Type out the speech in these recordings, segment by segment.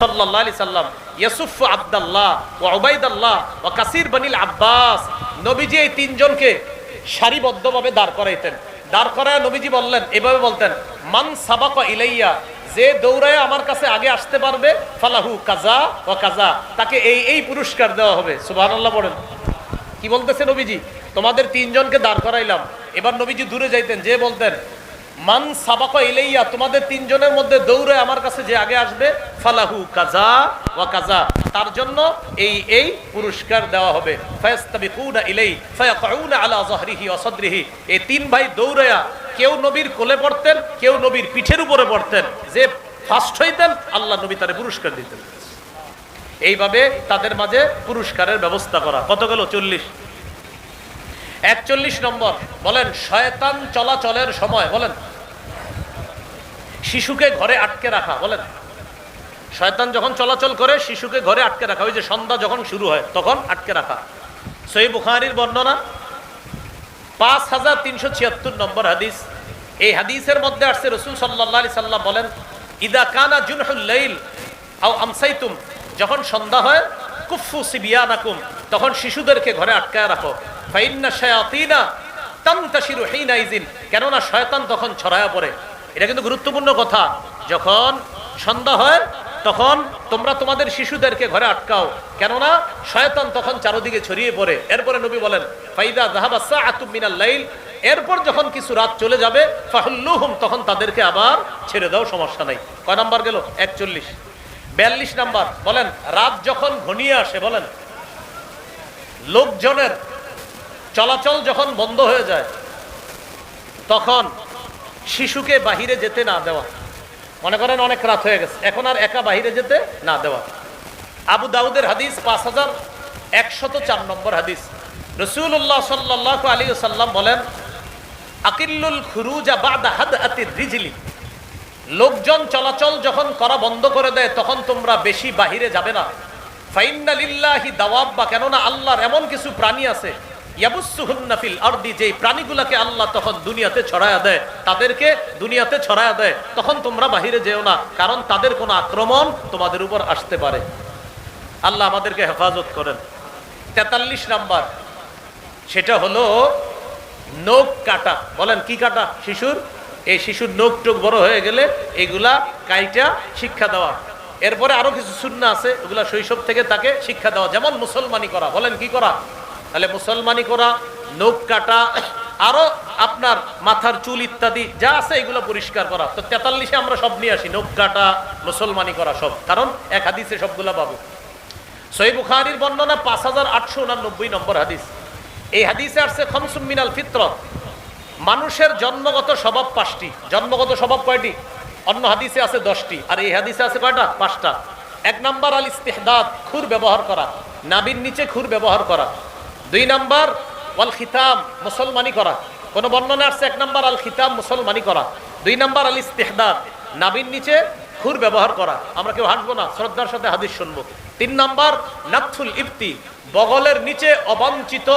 সাল্লাল্লাহু আলাইহি সাল্লাম ইউসুফ আব্দুল্লাহ ওয়া উবাইদুল্লাহ ওয়া কাসির বনিল আব্বাস নবীজি এই তিনজনকে সারিবদ্ধভাবে দাঁড় করাইতেন। দাঁড় করায় নবীজি বললেন, এভাবে বলতেন, মান সাবাকা ইলাইয়া, যে দৌড়ায় আমার কাছে আগে আসতে পারবে, ফালাহু কাজা ওয়া কাজা, তাকে এই এই পুরস্কার দেওয়া হবে। সুবহানাল্লাহ পড়েন। কি বলতেছে নবীজি? তোমাদের তিনজনকে দাঁড় করাইলাম। এবার নবীজি দূরে যাইতেন, যে বলতেন, মান সাবাকা ইলাইয়া, তোমাদের তিনজনের মধ্যে দৌড়ে আমার কাছে যে আগে আসবে, ফালাহু কাজা ওয়া কাজা, তার জন্য এই এই পুরস্কার দেওয়া হবে। ফায়াস্তাবিকুনা ইলাই ফায়াকুনা আলা যাহরিহি ওয়া সাদরিহি, এই তিন ভাই দৌড়ায়া কেউ নবীর কোলে পড়তেন, কেউ নবীর পিঠের উপরে পড়তেন। যে ফার্স্ট হইতেন আল্লাহ নবী তারে পুরস্কার দিতেন। এইভাবে তাদের মাঝে পুরস্কারের ব্যবস্থা করা। কত গেল? 40। 41 নম্বর বলেন, শয়তান চলাচলের সময় বলেন শিশুকে ঘরে আটকে রাখা। বলেন, শয়তান যখন চলাচল করে শিশুকে ঘরে আটকে রাখা, ওই যে সন্ধ্যা যখন শুরু হয় তখন আটকে রাখা। সহিহ বুখারীর বর্ণনা 5376 নম্বর হাদিস। এই হাদিসের মধ্যে আসছে, রাসূল সাল্লাল্লাহু আলাইহি সাল্লাম বলেন, ইদা কানা জুনহুল লাইল আও আমসাইতুম, যখন সন্ধ্যা হয়, কুফু সিবিয়ানাকুম, তখন শিশুদেরকে ঘরে আটকায় রাখো। ফাইন্না শায়াতিনা তানতাশিরু হিনাইজিন, কেননা শয়তান তখন ছড়ায়া পড়ে। এটা কিন্তু গুরুত্বপূর্ণ কথা। যখন সন্ধ্যা হয় তখন তোমরা তোমাদের শিশুদেরকে ঘরে আটকাও, কেননা শয়তান তখন চারদিকে ছড়িয়ে পড়ে। এরপরে নবী বলেন, ফাইদা যাহাবা সাআতুম মিনাল লাইল, এরপর যখন কিছু রাত চলে যাবে, ফাহুল্লুহুম, তখন তাদেরকে আবার ছেড়ে দাও, সমস্যা নাই। কয় নাম্বার গেল? 41। 42 নাম্বার বলেন, রাত যখন ঘনিয়ে আসে, বলেন লোকজনের চলাচল যখন বন্ধ হয়ে যায়, তখন শিশুকে বাহিরে যেতে না দেওয়া। মনে করেন অনেক রাত হয়ে গেছে, এখন আর একা বাহিরে যেতে না দেওয়া। আবু দাউদের হাদিস 5104 নম্বর হাদিস। রাসূলুল্লাহ সাল্লাল্লাহু আলাইহি ওয়াসাল্লাম বলেন, আকিল্লুল খুরুজা বাদা হাদআতির রিজলি, লোকজন চলাচল যখন করা বন্ধ করে দেয় তখন তোমরা বেশি বাহিরে যাবে না। ফাইন্না লিল্লাহি দাওয়াব্বা, কেননা আল্লাহর এমন কিছু প্রাণী আছে, ইয়াবুসসুহুন্না ফিল আরদি, যে প্রাণীগুলোকে আল্লাহ তখন দুনিয়াতে ছড়ায়া দেয়, তাদেরকে দুনিয়াতে ছড়ায়া দেয়, তখন তোমরা বাহিরে যেও না, কারণ তাদের কোনো আক্রমণ তোমাদের উপর আসতে পারে। আল্লাহ আমাদেরকে হেফাজত করেন। 43 নাম্বার, সেটা হলো নখ কাটা। বলেন, কি কাটা? শিশুর, এই শিশুর নখ টোক বড় হয়ে গেলে এগুলা কাইটা শিক্ষা দেওয়া। এরপরে আরো কিছু সুন্নাহ আছে, ওগুলা শৈশব থেকে তাকে শিক্ষা দেওয়া, যেমন মুসলমানি করা। বলেন, কি করা? তাহলে মুসলমানি করা, নখ কাটা, আরো আপনার মাথার চুল ইত্যাদি যা আছে এগুলো পরিষ্কার করা। তো 43-এ আমরা সব নিয়ে আসি, নখ কাটা, মুসলমানি করা সব, কারণ এক হাদিসে সবগুলা পাবো। সহিহ বুখারীর বর্ণনা 5889 নম্বর হাদিস। এই হাদিসে আসছে, খামসুম মিনাল ফিতরত, মানুষের জন্মগত স্বভাব 5টি। জন্মগত স্বভাব কয়টি? অন্য হাদিসে আছে 10টি, আর এই হাদিসে আছে কয়টা? 5টা। 1 নাম্বার আল ইস্তিহদাদ, খুর ব্যবহার করা, নাভির নিচে খুর ব্যবহার করা। 2 নাম্বার ওয়াল খিতাম, মুসলমানি করা। কোন বর্ণনা আসছে 1 নাম্বার আল খিতাম, মুসলমানি করা। 2 নাম্বার আল ইস্তিহদাদ, নাভির নিচে খুর ব্যবহার করা। আমরা কেউ হাসবো না, শ্রদ্ধার সাথে হাদিস শুনবো। 3 নাম্বার নাথুল ইফতি, বগলের নিচে অবাঞ্ছিত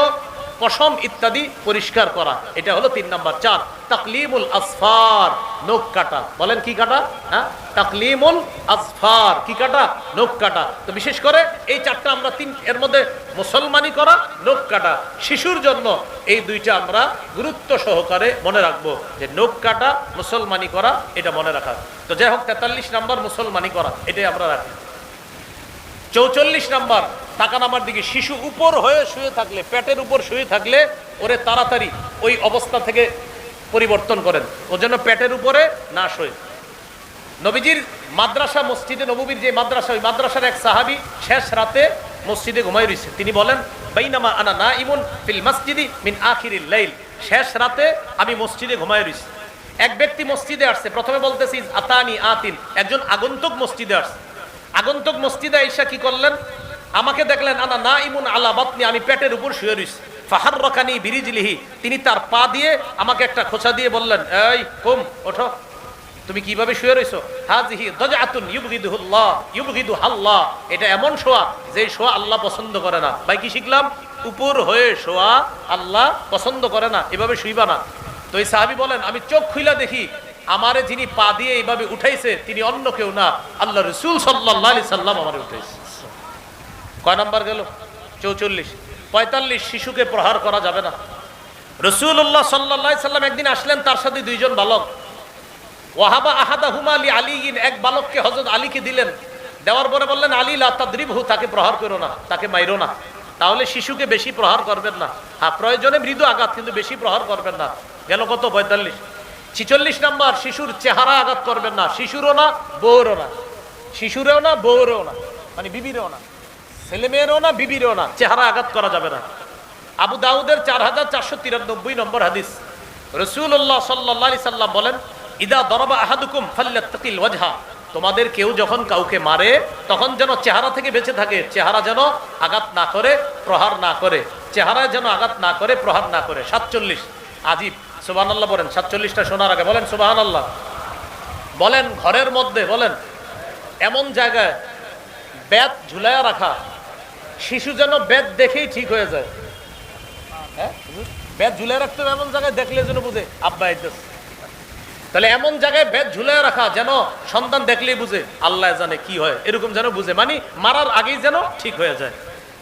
পশম ইত্যাদি পরিষ্কার করা। এটা হলো 3 নাম্বার। 4 তাকলিমুল আসফার, নখ কাটা। বলেন, কি কাটা? হ্যাঁ, তাকলিমুল আসফার, কি কাটা? নখ কাটা। তো বিশেষ করে এই 4টা আমরা এর মধ্যে মুসলমানি করা, নখ কাটা, শিশুর জন্য এই 2টা আমরা গুরুত্ব সহকারে মনে রাখবো, যে নখ কাটা, মুসলমানি করা, এটা মনে রাখা। তো যাই হোক, 43 নাম্বার মুসলমানি করা, এটাই আমরা রাখি। 44 নাম্বার, তাকান আমার দিকে, শিশু উপর হয়ে শুয়ে থাকলে, পেটের উপর শুয়ে থাকলে ওরে তাড়াতাড়ি ওই অবস্থা থেকে পরিবর্তন করেন, ওর জন্য পেটের উপরে না শোয়। নবীজির মাদ্রাসা, মসজিদে নববীর যে মাদ্রাসা, ওই মাদ্রাসার এক সাহাবী শেষ রাতে মসজিদে ঘুমায় রয়েছে। তিনি বলেন, বাইনামা আনা নাইমুন ফিল মসজিদি মিন আখিরিল লাইল, শেষ রাতে আমি মসজিদে ঘুমায় রয়েছি। এক ব্যক্তি মসজিদে আসছে, প্রথমে বলতেছি আতানি আতিন, একজন আগন্তুক মসজিদে আসছে। আগন্তুক মসজিদে আইসা কি করলেন? আমাকে দেখলেন, আনা নাইমুন আলা বাতনি, আমি পেটের উপর শুয়ে রইছি। ফাহাররাকানি বিরিজলিহি, তিনি তার পা দিয়ে আমাকে একটা খোঁচা দিয়ে বললেন, এই কুম, ওঠো, তুমি কিভাবে শুয়ে রইছো? হাযিহি দাজআতুন ইউবগিদুহুল্লাহ ইউবগিদুহাল্লাহ, এটা এমন শোয়া যে শোয়া আল্লাহ পছন্দ করে না। ভাই, কি শিখলাম? উপর হয়ে শোয়া আল্লাহ পছন্দ করে না, এভাবে শুইবা না। তো এই সাহাবী বলেন, আমি চোখ খুইলা দেখি আমারে যিনি পা দিয়ে এইভাবে উঠাইছে তিনি অন্য কেউ না, আল্লাহ রাসূল সাল্লাল্লাহু আলাইহি সাল্লাম আমারে উঠাইছে। কয় নাম্বার গেল? 44। 45, শিশুকে প্রহার করা যাবে না। রাসূলুল্লাহ সাল্লাল্লাহু আলাইহি সাল্লাম একদিন আসলেন, তার সাথে দুইজন বালক। ওয়াহাবা আহাদাহুমা লি আলীন, এক বালককে হযরত আলীকে দিলেন। দেওয়ার পরে বললেন, আলী লা তাদরিবহু, তাকে প্রহার করো না, তাকে মাইরো না। তাহলে শিশুকে বেশি প্রহার করবেন না। হ্যাঁ, প্রয়োজনে মৃদু আঘাত, কিন্তু বেশি প্রহার করবেন না। গেল কত? 45। 46 নাম্বার, শিশুর চেহারা আঘাত করবেন না, শিশুরও না বউরও না, শিশুরেও না বউরেও না, মানে বিবিরেও না, ছেলে মেয়েরও না বিবিরেও না, চেহারা আঘাত করা যাবে না। আবু দাউদের 4493 নম্বর হাদিস, রাসূলুল্লাহ সাল্লাল্লাহু আলাইহি সাল্লাম বলেন, ইদা দরাবা আহাদুকুম ফাল্যাত্তাকিল ওয়াজহা, তোমাদের কেউ যখন কাউকে মারে তখন যেন চেহারা থেকে বেঁচে থাকে, চেহারা যেন আঘাত না করে, প্রহার না করে, চেহারায় যেন আঘাত না করে, প্রহার না করে। 47, আজীব, সুবহানাল্লাহ বলেন। 47টা শোনার আগে বলেন সুবহানাল্লাহ। বলেন ঘরের মধ্যে, বলেন এমন জায়গায় বেত ঝুলাইয়া রাখা, শিশু যেন বেত দেখেই ঠিক হয়ে যায়। হ্যাঁ, বেত ঝুলাই রাখতে হবে এমন জায়গায়, দেখলে যেন বুঝে আব্বা আইতেছে। তাহলে এমন জায়গায় বেত ঝুলাই রাখা যেন সন্তান দেখলেই বুঝে আল্লাহ জানে কি হয়, এরকম যেন বুঝে, মানে মারার আগেই যেন ঠিক হয়ে যায়।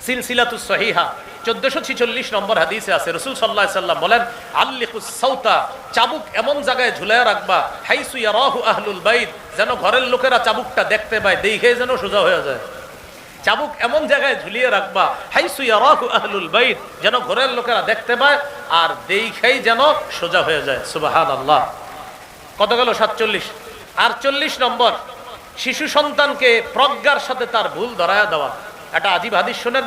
সিলসিলাতুস সহিহা 1446 নম্বর হাদিসে আছে, রাসূল সাল্লাল্লাহু আলাইহি সাল্লাম বলেন, আল্লিকুস সাউতা, চাবুক এমন জায়গায় ঝুলাইয়া রাখবা, হাইসু ইয়ারাহু আহলুল বাইত, যেন ঘরের লোকেরা চাবুকটা দেখতে পায়, দেখে যেন সোজা হয়ে যায়। চাবুক এমন জায়গায় ঝুলিয়ে রাখবা, হাইসু ইয়ারাহু আহলুল বাইত, যেন ঘরের লোকেরা দেখতে পায় আর দেখেই যেন সোজা হয়ে যায়। সুবহানাল্লাহ। কত গেল? 47। 48 নম্বর, শিশু সন্তানকে প্রজ্ঞার সাথে তার ভুল ধরায়া দেওয়া। একটা আজীব হাদিস শোনেন,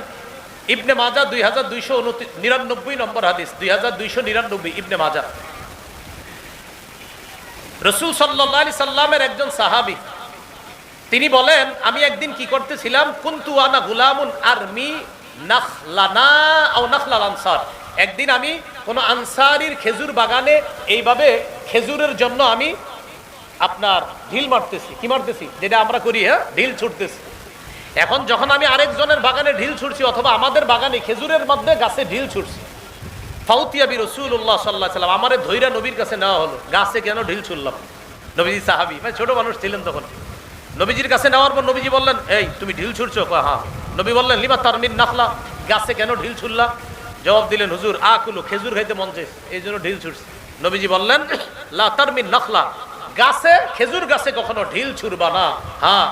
ইবনে মাজাহ 2299 নম্বর হাদিস, 2299 ইবনে মাজাহ। রাসূল সাল্লাল্লাহু আলাইহি সাল্লামের একজন সাহাবী, তিনি বলেন, আমি একদিন কি করতেছিলাম, কুনতু আনা গুলামুন আরমি নাখলানা আও নাখলাল আনসার, একদিন আমি কোন আনসারীর খেজুর বাগানে এইভাবে খেজুরের জন্য আমি আপনার ঢিল মারতেছি। কি মারতেছি? যেটা আমরা করি, হ্যাঁ, ঢিল ছুটতেছি। এখন যখন আমি আরেকজনের বাগানে ঢিল ছুটছি, অথবা আমাদের বাগানে খেজুরের মধ্যে গাছে ঢিল ছুটছি, ফাউতিয়া বি রাসূলুল্লাহ সাল্লাল্লাহু আলাইহি সাল্লাম, আমারে ধইরা নবীর কাছে নেওয়া হলো, গাছে কেন ঢিল ছুটলাম। নবীজি সাহাবী, মানে ছোট মানুষ ছিলেন তখন। নবীজির কাছে নেওয়ার পর নবীজি বললেন, এই তুমি ঢিল ছুটছো? হ্যাঁ। নবী বললেন, লিমা তারমিন নাখলা, গাছে কেন ঢিল ছুটলা? জবাব দিলেন, হুজুর আকুলু, খেজুর খাইতে মন চাইছে, এই জন্য ঢিল ছুটছে। নবীজি বললেন, লা তারমিন নাখলা, গাছে, খেজুর গাছে কখনো ঢিল ছুড়বা না। হ্যাঁ,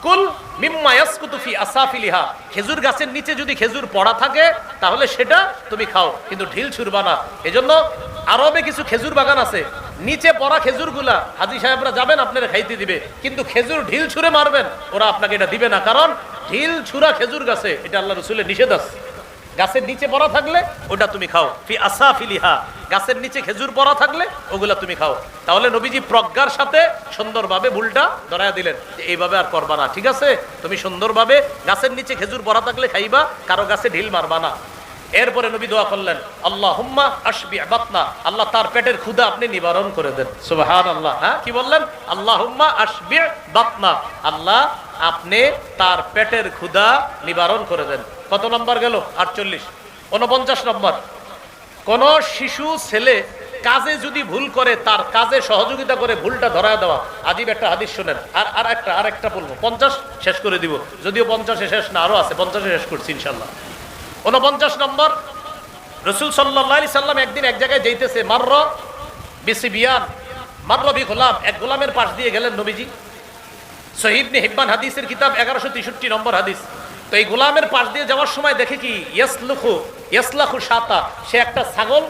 কুল মিম্মা ইয়াসকুতু ফি আসাফিলিহা, খেজুর গাছের নিচে যদি খেজুর পড়া থাকে তাহলে সেটা তুমি খাও, কিন্তু ঢিল ছুড়বা না। এজন্য আরবে কিছু খেজুর বাগান আছে, নিচে পড়া খেজুরগুলা হাজী সাহেবরা যাবেন আপনারা খাইতে দিবে, কিন্তু খেজুর ঢিল ছুঁড়ে মারবেন ওরা আপনাকে এটা দিবে না, কারণ ঢিল ছুঁড়া খেজুর গাছে এটা আল্লাহ রাসূলের নিষেধ আছে। গাছের নিচে পড়া থাকলে ওটা তুমি খাও, ফি আসাফিলিহা, গাছের নিচে খেজুর পড়া থাকলে ওগুলা তুমি খাও। তাহলে নবীজি প্রজ্ঞার সাথে সুন্দরভাবে ভুলটা ধরায়া দিলেন যে এইভাবে আর করবা না, ঠিক আছে? তুমি সুন্দরভাবে গাছের নিচে খেজুর পড়া থাকলে খাইবা, কারো গাছে ঢিল মারবা না। এরপরে নবী দোয়া করলেন, আল্লাহুম্মা আশবি বাতনা, আল্লাহ তার পেটের ক্ষুধা আপনি নিবারণ করে দেন। সুবহানাল্লাহ। হ্যাঁ, কি বললেন? আল্লাহুম্মা আশবি বাতনা, আল্লাহ আপনি তার পেটের ক্ষুধা নিবারণ করে দেন। কত নম্বর গেল? 48। 49 নম্বর, কোন শিশু ছেলে কাজে যদি ভুল করে তার কাজে সহযোগিতা করে ভুলটা ধরায় দেওয়া। আজীব একটা হাদিস শুনেন, আর একটা বলবো, 50 শেষ করে দিব, যদিও 50-এ শেষ না, আরো আছে, 50-এ শেষ করছি ইনশাল্লাহ। 49 নম্বর, রাসূল সাল্লাল্লাহু আলাইহি সাল্লাম একদিন এক জায়গায় যাইতেছে, মারর বিসিবিয়ান, মারর বি গোলাম, এক গোলামের পাশ দিয়ে গেলেন নবীজি। সহিহ ইবনে হিব্বান হাদিসের কিতাব 1163 নম্বর হাদিস। তো এই গোলামের পাশ দিয়ে যাওয়ার সময় দেখে কি, ইয়াসলাখু শাতা, সে একটা ছাগল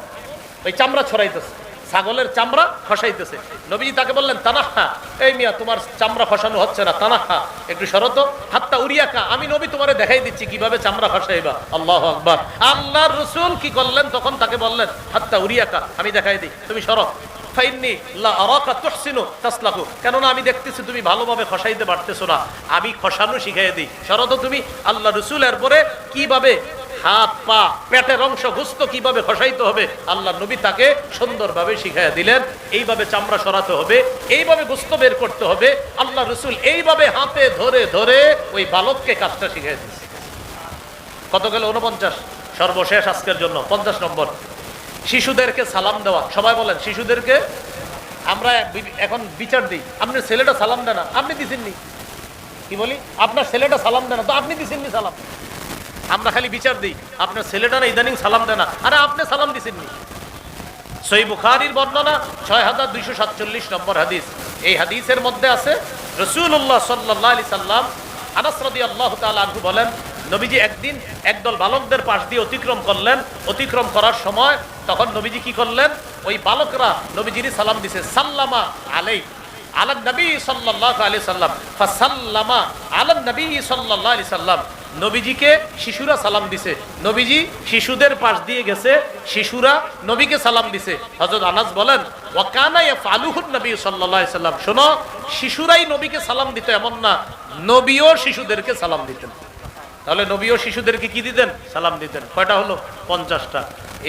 ওই চামড়া ছড়াইতেছে, ছাগলের চামড়া খসাইতেছে। নবীজি তাকে বললেন, তানাহা, এই মিয়া তোমার চামড়া খসানো হচ্ছে না, তানাহা, একটু সরত। হাত্তা উরিয়াকা, আমি নবী তোমারে দেখাই দিচ্ছি কিভাবে চামড়া খসাইবা। আল্লাহু আকবার। আল্লাহর রাসূল কি করলেন? তখন তাকে বললেন, হাত্তা উরিয়াকা, আমি দেখাই দিই, তুমি সরো। ফাইন্নী লা আরাকা তুহসিনু তাসলাকু, কেননা আমি দেখতেছি তুমি ভালোভাবে খসাইতে পারতেছো না, আমি খসানো শিখাই দিই, সরত তুমি। আল্লাহ রাসূলের পরে কিভাবে হাত পা পেটের অংশ গোস্ত কিভাবে খসাইতে হবে আল্লাহ নবী তাকে সুন্দরভাবে শিখাইয়া দিলেন। এইভাবে চামড়া সরাতে হবে, এইভাবে গোস্ত বের করতে হবে। আল্লাহ রাসূল এইভাবে হাতে ধরে ধরে ওই বালককে কাজটা শিখাই দিয়েছে। কত গেল? 49। সর্বশেষ আজকের জন্য 50 নম্বর, শিশুদেরকে সালাম দেওয়া। সবাই বলেন, শিশুদেরকে আমরা এখন বিচার দিই, আপনার ছেলেটা সালাম দেয় না, আপনি দিছেননি। কি বলি, আপনার ছেলেটা সালাম দেয় না, তো আপনি দিছেননি সালাম। আমরা খালি বিচার দিই, আপনার ছেলেটা না ইদানিং সালাম দেয় না, আরে আপনি সালাম দিছেননি। সহিহ বুখারীর বর্ণনা ৬২৪৭ নম্বর হাদিস। এই হাদিসের মধ্যে আছে রাসূলুল্লাহ সাল্লাল্লাহু আলাইহি সাল্লাম, আনাস রাদিয়াল্লাহু তাআলা আনহু বলেন, নবীজি একদিন একদল বালকদের পাশ দিয়ে অতিক্রম করলেন। অতিক্রম করার সময় তখন নবীজি কি করলেন, ওই বালকরা নবীজির সালাম দিছে। সাল্লামা আলাই আলান নবী সাল্লাল্লাহু আলাইহি সাল্লাম ফাসাল্লামা আলান নবী সাল্লাল্লাহু আলাইহি সাল্লাম। নবীজিকে শিশুরা সালাম দিছে, নবীজি শিশুদের পাশ দিয়ে গেছে, শিশুরা নবীকে সালাম দিছে। হযরত আনাস বলেন, ওয়া কানা ইয়াফআলুহু নবী সাল্লাল্লাহু আলাইহি সাল্লাম। শোনো, শিশুরাই নবীকে সালাম দিত এমন না, নবীও শিশুদেরকে সালাম দিতেন। তাহলে নবীও শিশুদেরকে কি দিতেন, সালাম দিতেন। কয়টা হলো, 50টা।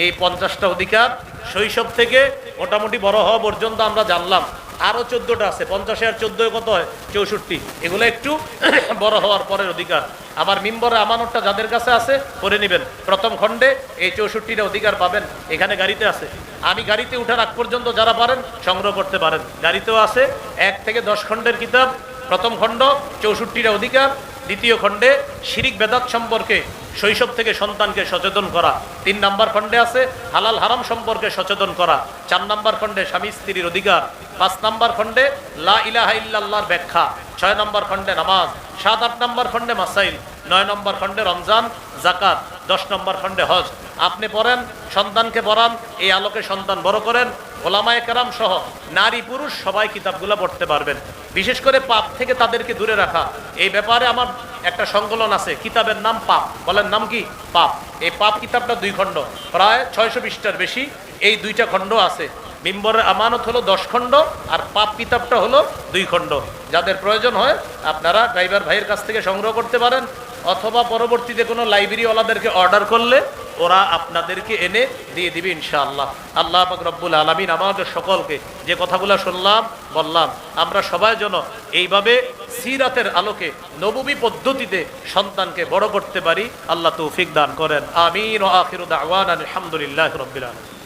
এই 50টা অধিকার শৈশব থেকে মোটামুটি বড় হওয়া পর্যন্ত আমরা জানলাম। আরো 14টা আছে, 50 আর 14 কত হয়, 64। এগুলো একটু বড় হওয়ার পরের অধিকার। আমার মিম্বরে আমানতটা যাদের কাছে আছে করে নেবেন। প্রথম খণ্ডে এই 64টা অধিকার পাবেন, এখানে গাড়িতে আছে। আমি গাড়িতে উঠার আগ পর্যন্ত যারা পারেন সংগ্রহ করতে পারেন, গাড়িতেও আছে। 1 থেকে 10 খণ্ডের কিতাব, প্রথম খণ্ড 64টা অধিকার। দ্বিতীয় খণ্ডে শিরিক বেদাত সম্পর্কে শৈশব থেকে সন্তানকে সচেতন করা। 3 নম্বর খণ্ডে আছে হালাল হারাম সম্পর্কে সচেতন করা। 4 নম্বর খণ্ডে স্বামী স্ত্রীর অধিকার। 5 নম্বর খণ্ডে লা ইলাহা ইল্লাল্লাহর ব্যাখ্যা। 6 নম্বর খণ্ডে নামাজ। 7, 8 নম্বর খণ্ডে মাসাইল। 9 নম্বর খণ্ডে রমজান, জাকাত। 10 নম্বর খণ্ডে হজ। আপনি পড়েন, সন্তানকে পড়ান, এই আলোকে সন্তান বড় করেন। ওলামায়ে কেরাম সহ নারী পুরুষ সবাই কিতাবগুলো পড়তে পারবেন। বিশেষ করে পাপ থেকে তাদেরকে দূরে রাখা, এই ব্যাপারে আমার একটা সংকলন আছে, কিতাবের নাম পাপ। বলেন নাম কি? পাপ। এই পাপ কিতাবটা 2 খণ্ড, প্রায় 600 পৃষ্ঠার বেশি। এই 2টা খণ্ড আছে। মিম্বরের আমানত হলো 10 খণ্ড, আর পাপ কিতাবটা হলো 2 খণ্ড। যাদের প্রয়োজন হয় আপনারা ড্রাইভার ভাইয়ের কাছ থেকে সংগ্রহ করতে পারেন, অথবা পরবর্তীতে কোনো লাইব্রেরিওয়ালাদেরকে অর্ডার করলে ওরা আপনাদেরকে এনে দিয়ে দিবে ইনশাআল্লাহ। আল্লাহ পাক রব্বুল আলামিন আমাদের সকলকে যে কথাগুলো শুনলাম বললাম, আমরা সবাই যেন এইভাবে সিরাতের আলোকে নববী পদ্ধতিতে সন্তানকে বড় করতে পারি, আল্লাহ তৌফিক দান করেন। আমিন। ওয়া আখিরু দাওয়ানা আলহামদুলিল্লাহি রাব্বিল আলামিন।